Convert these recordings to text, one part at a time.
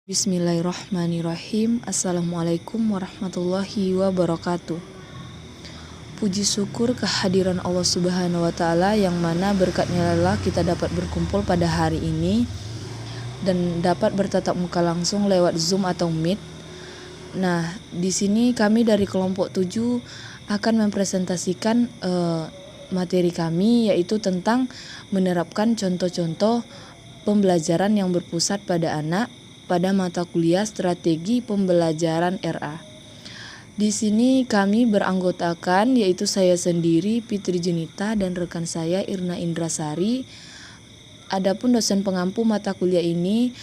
Bismillahirrahmanirrahim. Assalamualaikum warahmatullahi wabarakatuh. Puji syukur kehadiran Allah Subhanahu wa Ta'ala, yang mana berkatnya lelah kita dapat berkumpul pada hari ini dan dapat bertatap muka langsung lewat Zoom atau Meet. Nah, di sini kami dari kelompok 7 akan mempresentasikan materi kami, yaitu tentang menerapkan contoh-contoh pembelajaran yang berpusat pada anak pada mata kuliah Strategi Pembelajaran RA. Di sini kami beranggotakan, yaitu saya sendiri, Fitri Junita, dan rekan saya Irna Indrasari. Adapun dosen pengampu mata kuliah ini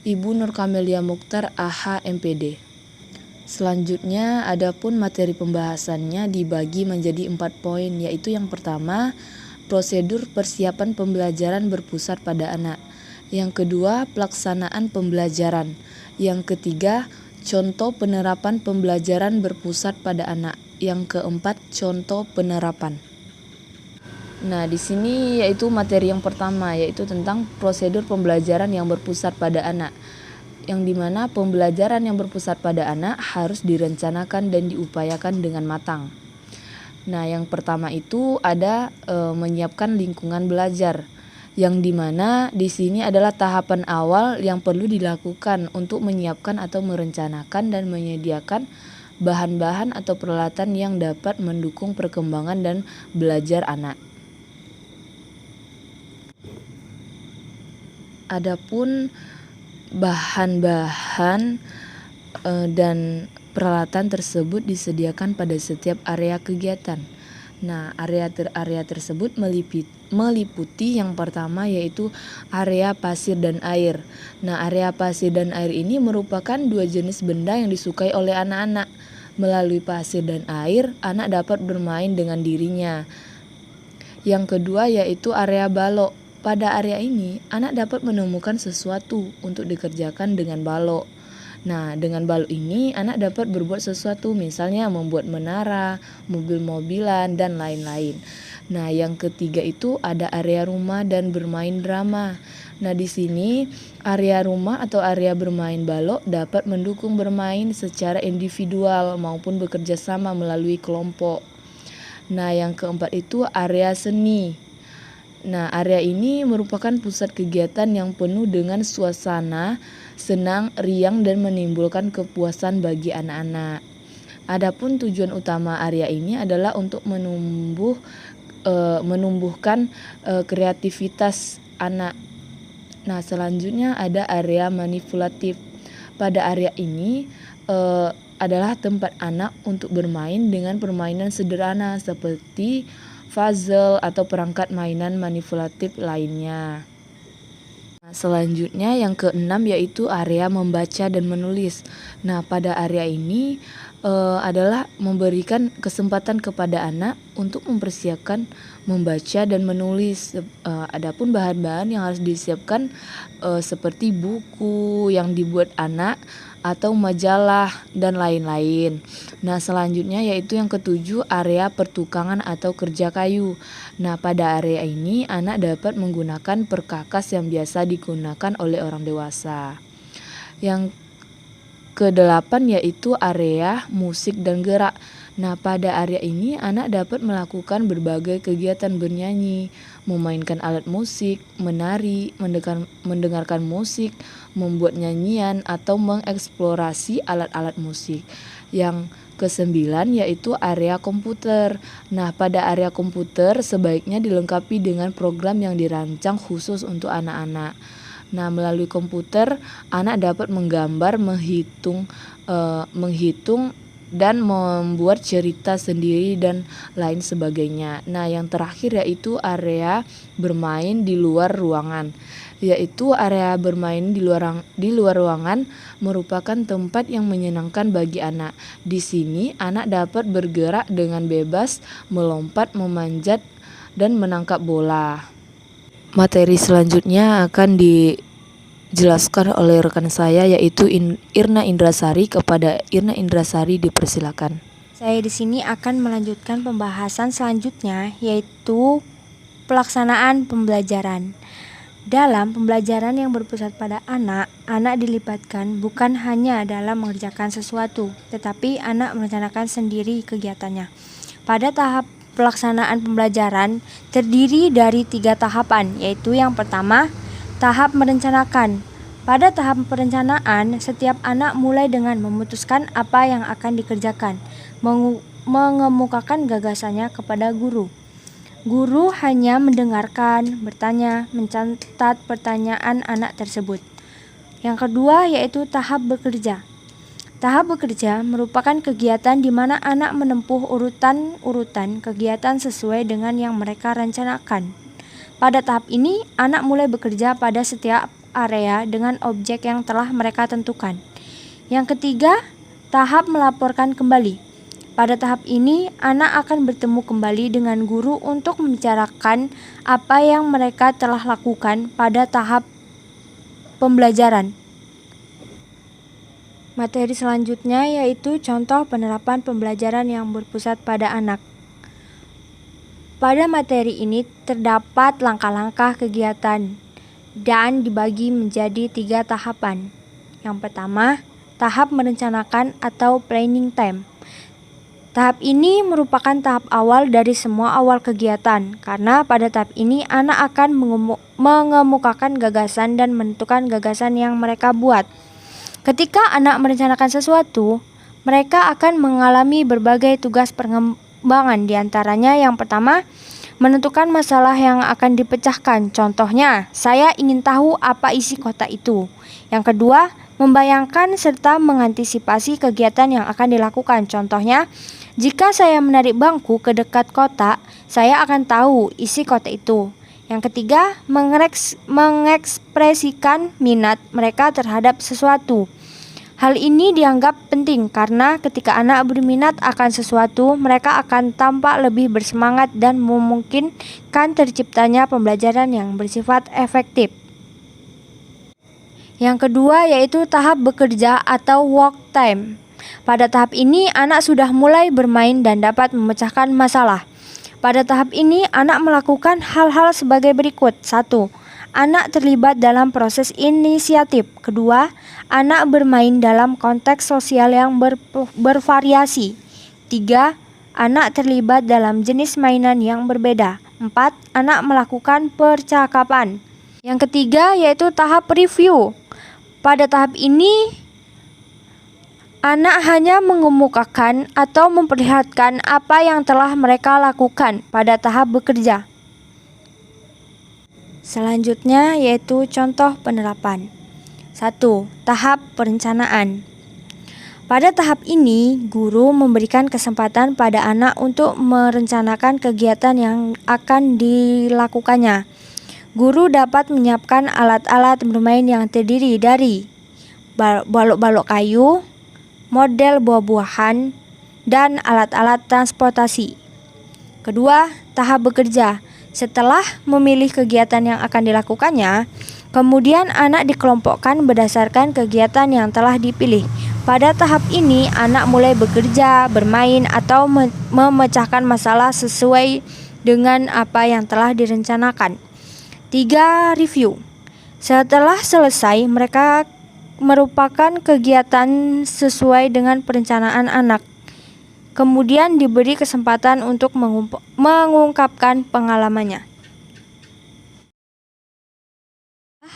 Ibu Nur Kamelia Mukhtar, AH MPD. Selanjutnya, adapun materi pembahasannya dibagi menjadi 4 poin, yaitu yang pertama, prosedur persiapan pembelajaran berpusat pada anak. Yang kedua, pelaksanaan pembelajaran. Yang ketiga, contoh penerapan pembelajaran berpusat pada anak. Yang keempat, contoh penerapan. Nah, di sini yaitu materi yang pertama, yaitu tentang prosedur pembelajaran yang berpusat pada anak. Yang dimana pembelajaran yang berpusat pada anak harus direncanakan dan diupayakan dengan matang. Nah, yang pertama itu ada menyiapkan lingkungan belajar, yang dimana di sini adalah tahapan awal yang perlu dilakukan untuk menyiapkan atau merencanakan dan menyediakan bahan-bahan atau peralatan yang dapat mendukung perkembangan dan belajar anak. Adapun bahan-bahan dan peralatan tersebut disediakan pada setiap area kegiatan. Nah, area tersebut meliputi yang pertama, yaitu area pasir dan air. Nah, area pasir dan air ini merupakan dua jenis benda yang disukai oleh anak-anak. Melalui pasir dan air, anak dapat bermain dengan dirinya. Yang kedua yaitu area balok. Pada area ini, anak dapat menemukan sesuatu untuk dikerjakan dengan balok. Nah, dengan balok ini anak dapat berbuat sesuatu, misalnya membuat menara, mobil-mobilan, dan lain-lain. Nah, yang ketiga itu ada area rumah dan bermain drama. Nah, di sini area rumah atau area bermain balok dapat mendukung bermain secara individual maupun bekerja sama melalui kelompok. Nah, yang keempat itu area seni. Nah, area ini merupakan pusat kegiatan yang penuh dengan suasana senang, riang, dan menimbulkan kepuasan bagi anak-anak. Adapun tujuan utama area ini adalah untuk menumbuhkan kreativitas anak. Nah, selanjutnya ada area manipulatif. Pada area ini adalah tempat anak untuk bermain dengan permainan sederhana seperti puzzle atau perangkat mainan manipulatif lainnya. Nah, selanjutnya yang keenam yaitu area membaca dan menulis. Nah, pada area ini adalah memberikan kesempatan kepada anak untuk mempersiapkan membaca dan menulis. Adapun bahan-bahan yang harus disiapkan seperti buku yang dibuat anak atau majalah dan lain-lain. Nah, selanjutnya yaitu yang ketujuh, area pertukangan atau kerja kayu. Nah, pada area ini anak dapat menggunakan perkakas yang biasa digunakan oleh orang dewasa. Yang kedelapan yaitu area musik dan gerak. Nah, pada area ini anak dapat melakukan berbagai kegiatan bernyanyi, memainkan alat musik, menari, mendengarkan musik, membuat nyanyian, atau mengeksplorasi alat-alat musik. Yang kesembilan yaitu area komputer. Nah, pada area komputer sebaiknya dilengkapi dengan program yang dirancang khusus untuk anak-anak. Nah, melalui komputer anak dapat menggambar, menghitung dan membuat cerita sendiri dan lain sebagainya. Nah, yang terakhir yaitu area bermain di luar ruangan. Yaitu area bermain di luar ruangan merupakan tempat yang menyenangkan bagi anak. Di sini anak dapat bergerak dengan bebas, melompat, memanjat, dan menangkap bola. Materi selanjutnya akan dijelaskan oleh rekan saya yaitu Irna Indrasari. Kepada Irna Indrasari dipersilakan. Saya di sini akan melanjutkan pembahasan selanjutnya yaitu pelaksanaan pembelajaran. Dalam pembelajaran yang berpusat pada anak dilibatkan bukan hanya dalam mengerjakan sesuatu, tetapi anak merencanakan sendiri kegiatannya. Pada tahap pelaksanaan pembelajaran terdiri dari 3 tahapan, yaitu yang pertama, tahap merencanakan. Pada tahap perencanaan, setiap anak mulai dengan memutuskan apa yang akan dikerjakan, mengemukakan gagasannya kepada guru. Guru hanya mendengarkan, bertanya, mencatat pertanyaan anak tersebut. Yang kedua yaitu tahap bekerja. Tahap bekerja merupakan kegiatan di mana anak menempuh urutan-urutan kegiatan sesuai dengan yang mereka rencanakan. Pada tahap ini, anak mulai bekerja pada setiap area dengan objek yang telah mereka tentukan. Yang ketiga, tahap melaporkan kembali. Pada tahap ini, anak akan bertemu kembali dengan guru untuk membicarakan apa yang mereka telah lakukan pada tahap pembelajaran. Materi selanjutnya yaitu contoh penerapan pembelajaran yang berpusat pada anak. Pada materi ini terdapat langkah-langkah kegiatan dan dibagi menjadi 3 tahapan. Yang pertama, tahap merencanakan atau planning time. Tahap ini merupakan tahap awal dari semua awal kegiatan, karena pada tahap ini anak akan mengemukakan gagasan dan menentukan gagasan yang mereka buat. Ketika anak merencanakan sesuatu, mereka akan mengalami berbagai tugas pengembangan, diantaranya yang pertama, menentukan masalah yang akan dipecahkan. Contohnya, saya ingin tahu apa isi kotak itu. Yang kedua, membayangkan serta mengantisipasi kegiatan yang akan dilakukan. Contohnya, jika saya menarik bangku ke dekat kotak, saya akan tahu isi kotak itu. Yang ketiga, mengekspresikan minat mereka terhadap sesuatu. Hal ini dianggap penting karena ketika anak berminat akan sesuatu, mereka akan tampak lebih bersemangat dan memungkinkan terciptanya pembelajaran yang bersifat efektif. Yang kedua yaitu tahap bekerja atau work time. Pada tahap ini, anak sudah mulai bermain dan dapat memecahkan masalah. Pada tahap ini, anak melakukan hal-hal sebagai berikut. 1. Anak terlibat dalam proses inisiatif. Kedua, anak bermain dalam konteks sosial yang bervariasi. 3. Anak terlibat dalam jenis mainan yang berbeda. 4. Anak melakukan percakapan. Yang ketiga yaitu tahap review. Pada tahap ini, anak hanya mengemukakan atau memperlihatkan apa yang telah mereka lakukan pada tahap bekerja. Selanjutnya yaitu contoh penerapan. 1. Tahap perencanaan. Pada tahap ini, guru memberikan kesempatan pada anak untuk merencanakan kegiatan yang akan dilakukannya. Guru dapat menyiapkan alat-alat bermain yang terdiri dari balok-balok kayu, model buah-buahan, dan alat-alat transportasi. Kedua, tahap bekerja. Setelah memilih kegiatan yang akan dilakukannya, kemudian anak dikelompokkan berdasarkan kegiatan yang telah dipilih. Pada tahap ini, anak mulai bekerja, bermain, atau memecahkan masalah sesuai dengan apa yang telah direncanakan. 3. Review. Setelah selesai, mereka merupakan kegiatan sesuai dengan perencanaan anak. Kemudian diberi kesempatan untuk mengungkapkan pengalamannya.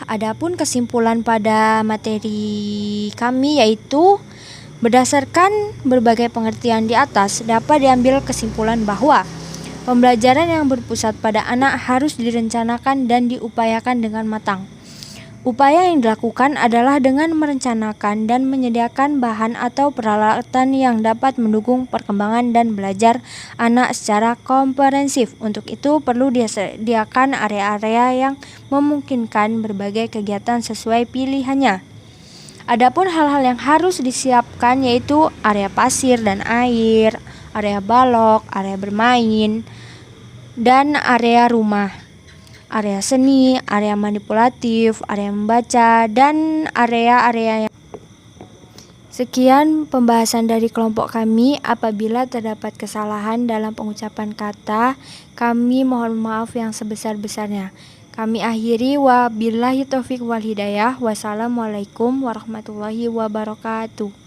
Adapun kesimpulan pada materi kami yaitu berdasarkan berbagai pengertian di atas dapat diambil kesimpulan bahwa pembelajaran yang berpusat pada anak harus direncanakan dan diupayakan dengan matang. Upaya yang dilakukan adalah dengan merencanakan dan menyediakan bahan atau peralatan yang dapat mendukung perkembangan dan belajar anak secara komprehensif. Untuk itu perlu disediakan area-area yang memungkinkan berbagai kegiatan sesuai pilihannya. Adapun hal-hal yang harus disiapkan yaitu area pasir dan air, area balok, area bermain, dan area rumah. Area seni, area manipulatif, area membaca, dan area-area yang... Sekian pembahasan dari kelompok kami. Apabila terdapat kesalahan dalam pengucapan kata, kami mohon maaf yang sebesar-besarnya. Kami akhiri wa billahi taufik wal hidayah. Wassalamualaikum warahmatullahi wabarakatuh.